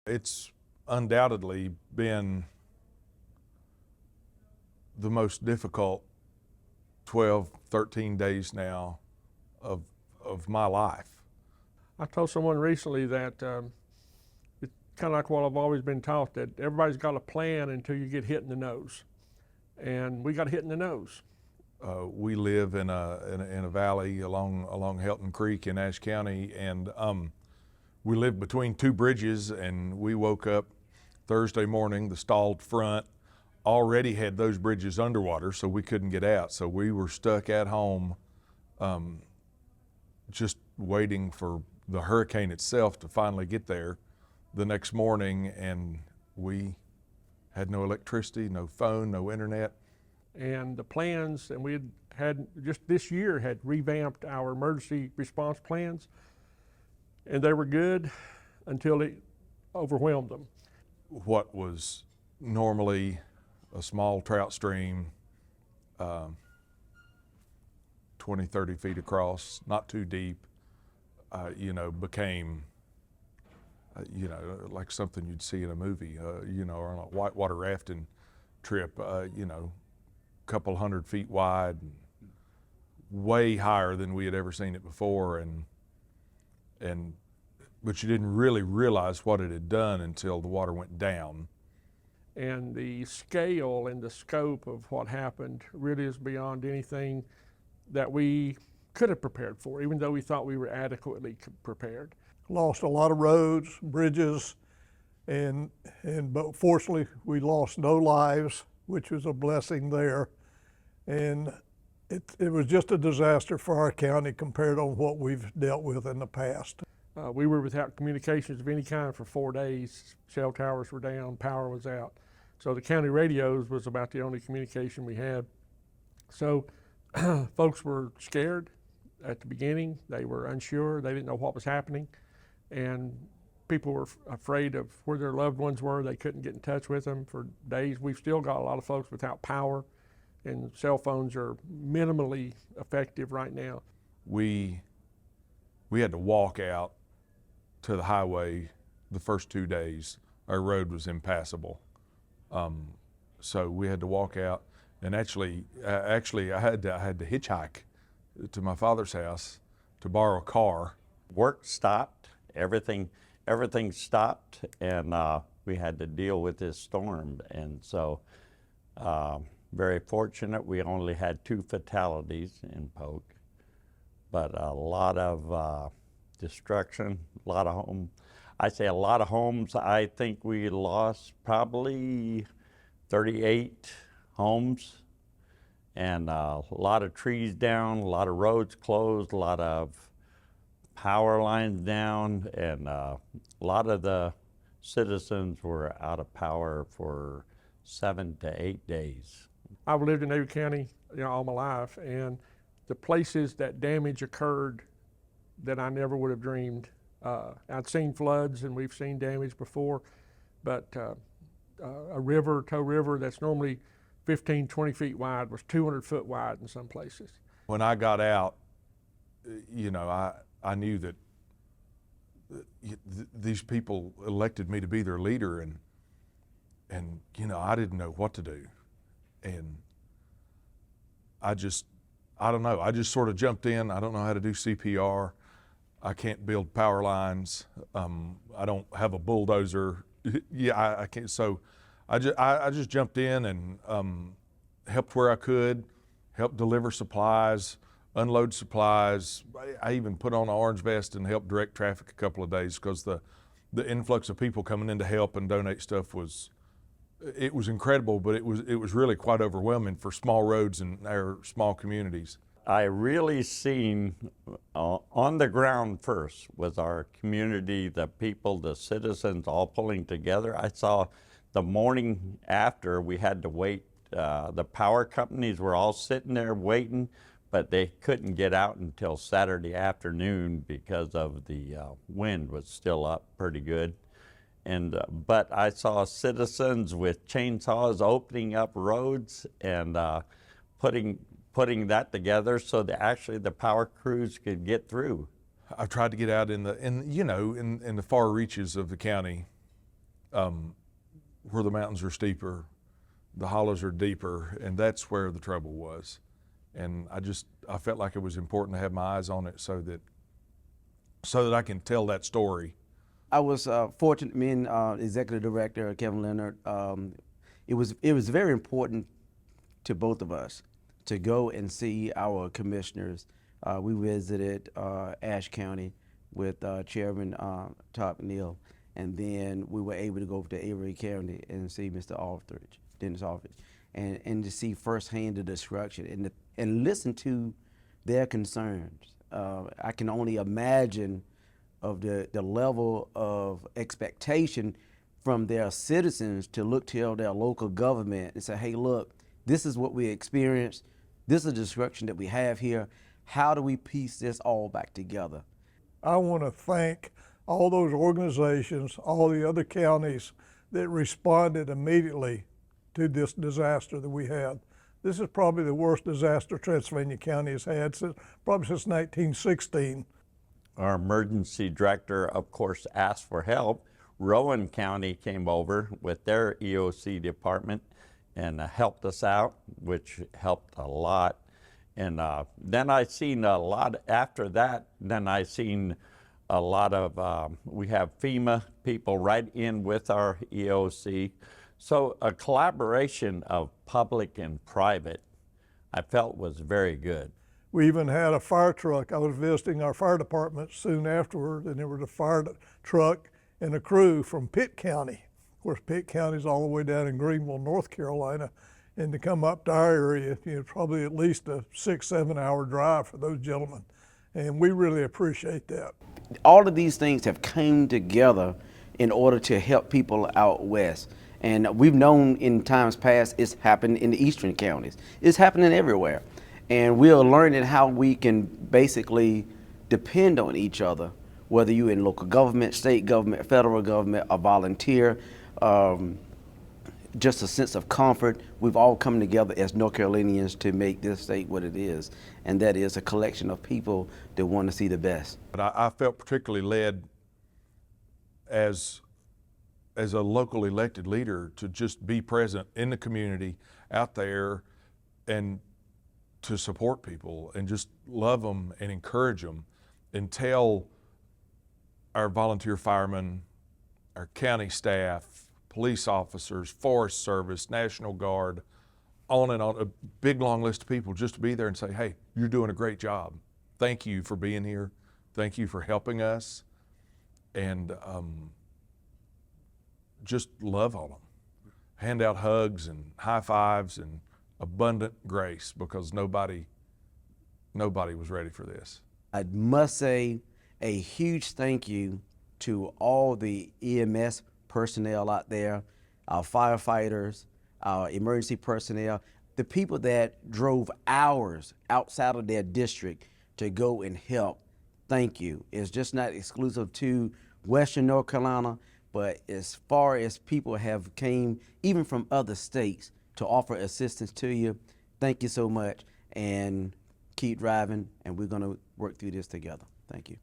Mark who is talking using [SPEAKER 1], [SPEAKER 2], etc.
[SPEAKER 1] It's undoubtedly been the most difficult 12, 13 days now of my life.
[SPEAKER 2] I told someone recently that it's kind of like what I've always been taught, that everybody's got a plan until you get hit in the nose. And we got hit in the nose.
[SPEAKER 1] We live in a valley along Helton Creek in Ashe County, and we live between two bridges, and we woke up Thursday morning, the stalled front already had those bridges underwater, so we couldn't get out. So we were stuck at home just waiting for the hurricane itself to finally get there the next morning, and we had no electricity, no phone, no internet.
[SPEAKER 2] And the plans, and we had just this year had revamped our emergency response plans, and they were good until it overwhelmed them.
[SPEAKER 1] What was normally a small trout stream, 20, 30 feet across, not too deep, became, like something you'd see in a movie, or on a whitewater rafting trip, couple 100 feet wide, and way higher than we had ever seen it before, but you didn't really realize what it had done until the water went down.
[SPEAKER 2] And the scale and the scope of what happened really is beyond anything that we could have prepared for, even though we thought we were adequately prepared.
[SPEAKER 3] Lost a lot of roads, bridges, but fortunately we lost no lives, which was a blessing there. And it was just a disaster for our county compared to what we've dealt with in the past.
[SPEAKER 2] We were without communications of any kind for 4 days. Cell towers were down, power was out. So the county radios was about the only communication we had. So folks were scared at the beginning. They were unsure. They didn't know what was happening. And people were afraid of where their loved ones were. They couldn't get in touch with them for days. We've still got a lot of folks without power, and cell phones are minimally effective right now.
[SPEAKER 1] We had to walk out to the highway the first 2 days. Our road was impassable. So we had to walk out, and actually I had to hitchhike to my father's house to borrow a car.
[SPEAKER 4] Work stopped, everything stopped, and we had to deal with this storm. And so very fortunate, we only had 2 fatalities in Polk, but a lot of destruction, a lot of homes. I say a lot of homes. I think we lost probably 38 homes, and a lot of trees down, a lot of roads closed, a lot of power lines down, and a lot of the citizens were out of power for 7 to 8 days.
[SPEAKER 2] I've lived in Avery County all my life, and the places that damage occurred that I never would have dreamed. I'd seen floods and we've seen damage before, but a river, Toe River, that's normally 15, 20 feet wide was 200 foot wide in some places.
[SPEAKER 1] When I got out, I knew that these people elected me to be their leader, and I didn't know what to do. And I don't know, I just sort of jumped in. I don't know how to do CPR. I can't build power lines. I don't have a bulldozer. I can't. So I just jumped in and helped where I could, helped deliver supplies, unload supplies. I even put on an orange vest and helped direct traffic a couple of days, because the influx of people coming in to help and donate stuff was incredible, but it was really quite overwhelming for small roads and our small communities.
[SPEAKER 4] I really seen on the ground first was our community, the people, the citizens all pulling together. I saw the morning after we had to wait. The power companies were all sitting there waiting, but they couldn't get out until Saturday afternoon because of the wind was still up pretty good. And but I saw citizens with chainsaws opening up roads and putting that together so that actually the power crews could get through.
[SPEAKER 1] I've tried to get out in the far reaches of the county where the mountains are steeper, the hollows are deeper, and that's where the trouble was. And I felt like it was important to have my eyes on it so that I can tell that story.
[SPEAKER 5] I was fortunate, me and Executive Director Kevin Leonard, it was very important to both of us to go and see our commissioners. We visited Ashe County with Chairman Todd McNeil, and then we were able to go over to Avery County and see Mr. Aldridge, Dennis Aldridge, and to see firsthand the destruction and listen to their concerns. I can only imagine of the level of expectation from their citizens to look to their local government and say, hey, look, this is what we experienced. This is the destruction that we have here. How do we piece this all back together?
[SPEAKER 3] I want to thank all those organizations, all the other counties that responded immediately to this disaster that we had. This is probably the worst disaster Transylvania County has had probably since 1916.
[SPEAKER 4] Our emergency director, of course, asked for help. Rowan County came over with their EOC department and helped us out, which helped a lot. And then I seen a lot, after that, then I seen a lot of, we have FEMA people right in with our EOC. So a collaboration of public and private, I felt was very good.
[SPEAKER 3] We even had a fire truck. I was visiting our fire department soon afterward, and there was a fire truck and a crew from Pitt County. Of course, Pitt County's all the way down in Greenville, North Carolina, and to come up to our area, probably at least a 6-7 hour drive for those gentlemen, and we really appreciate that.
[SPEAKER 5] All of these things have come together in order to help people out west. And we've known in times past it's happened in the eastern counties. It's happening everywhere. And we're learning how we can basically depend on each other, whether you're in local government, state government, federal government, a volunteer, just a sense of comfort. We've all come together as North Carolinians to make this state what it is, and that is a collection of people that want to see the best.
[SPEAKER 1] But I felt particularly led as a local elected leader to just be present in the community out there and to support people and just love them and encourage them and tell our volunteer firemen, our county staff, police officers, Forest Service, National Guard, on and on, a big long list of people, just to be there and say, hey, you're doing a great job. Thank you for being here. Thank you for helping us. And just love on them. Hand out hugs and high fives and abundant grace, because nobody was ready for this.
[SPEAKER 5] I must say a huge thank you to all the EMS personnel out there, our firefighters, our emergency personnel, the people that drove hours outside of their district to go and help. Thank you. It's just not exclusive to Western North Carolina, but as far as people have came even from other states to offer assistance to you, thank you so much, and keep driving, and we're going to work through this together. Thank you.